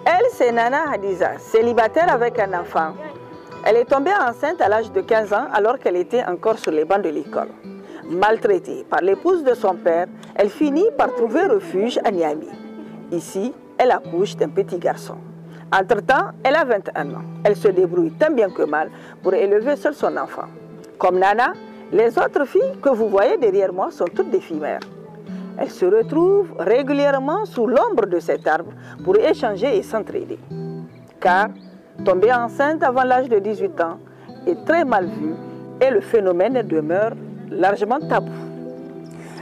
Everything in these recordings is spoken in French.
Elle, c'est Nana Hadiza, célibataire avec un enfant. Elle est tombée enceinte à l'âge de 15 ans alors qu'elle était encore sur les bancs de l'école. Maltraitée par l'épouse de son père, elle finit par trouver refuge à Niamey. Ici, elle accouche d'un petit garçon. Entre-temps, elle a 21 ans. Elle se débrouille tant bien que mal pour élever seule son enfant. Comme Nana, les autres filles que vous voyez derrière moi sont toutes des filles mères. Elles se retrouvent régulièrement sous l'ombre de cet arbre pour échanger et s'entraider. Car tomber enceinte avant l'âge de 18 ans est très mal vu et le phénomène demeure largement tabou.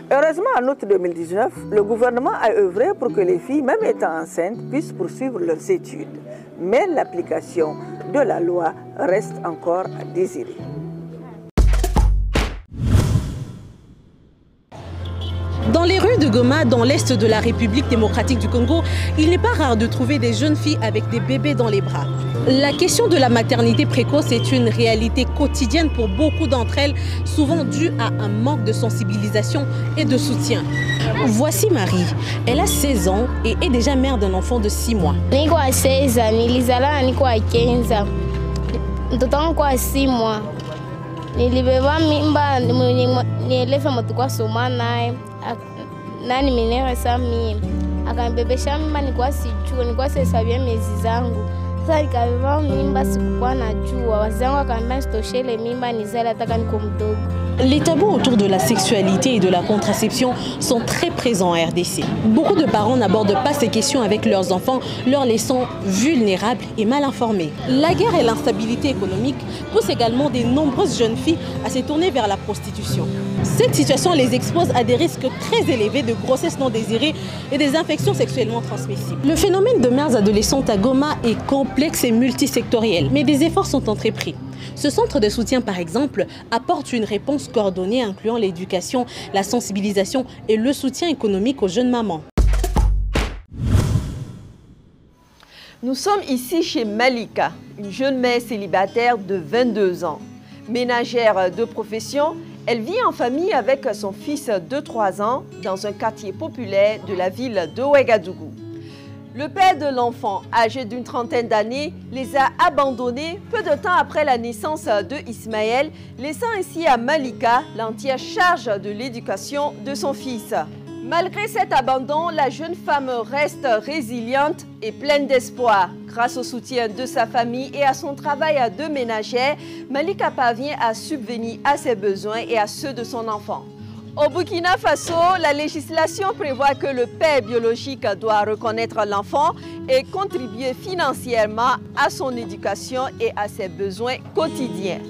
Heureusement, en août 2019, le gouvernement a œuvré pour que les filles, même étant enceintes, puissent poursuivre leurs études. Mais l'application de la loi reste encore à désirer. Dans les rues de Goma, dans l'est de la République démocratique du Congo, il n'est pas rare de trouver des jeunes filles avec des bébés dans les bras. La question de la maternité précoce est une réalité quotidienne pour beaucoup d'entre elles, souvent due à un manque de sensibilisation et de soutien. Voici Marie. Elle a 16 ans et est déjà mère d'un enfant de 6 mois. Je suis 16 ans, je suis 15 ans. Je suis 6 mois. Nani minera mimi akambebesha mimba nilikuwa sijua, nilikuwa sisabia miezi zangu. Sasa nikabeba mimba sikuwa najua, wazazi wangu akaniambia sitoshele mimba nizale hata niko mdogo. Les tabous autour de la sexualité et de la contraception sont très présents en RDC. Beaucoup de parents n'abordent pas ces questions avec leurs enfants, leur laissant vulnérables et mal informés. La guerre et l'instabilité économique poussent également de nombreuses jeunes filles à se tourner vers la prostitution. Cette situation les expose à des risques très élevés de grossesse non désirée et des infections sexuellement transmissibles. Le phénomène de mères adolescentes à Goma est complexe et multisectoriel, mais des efforts sont entrepris. Ce centre de soutien, par exemple, apporte une réponse coordonnée incluant l'éducation, la sensibilisation et le soutien économique aux jeunes mamans. Nous sommes ici chez Malika, une jeune mère célibataire de 22 ans. Ménagère de profession, elle vit en famille avec son fils de 3 ans dans un quartier populaire de la ville de Ouagadougou. Le père de l'enfant, âgé d'une trentaine d'années, les a abandonnés peu de temps après la naissance de Ismaël, laissant ainsi à Malika l'entière charge de l'éducation de son fils. Malgré cet abandon, la jeune femme reste résiliente et pleine d'espoir. Grâce au soutien de sa famille et à son travail de ménagère, Malika parvient à subvenir à ses besoins et à ceux de son enfant. Au Burkina Faso, la législation prévoit que le père biologique doit reconnaître l'enfant et contribuer financièrement à son éducation et à ses besoins quotidiens.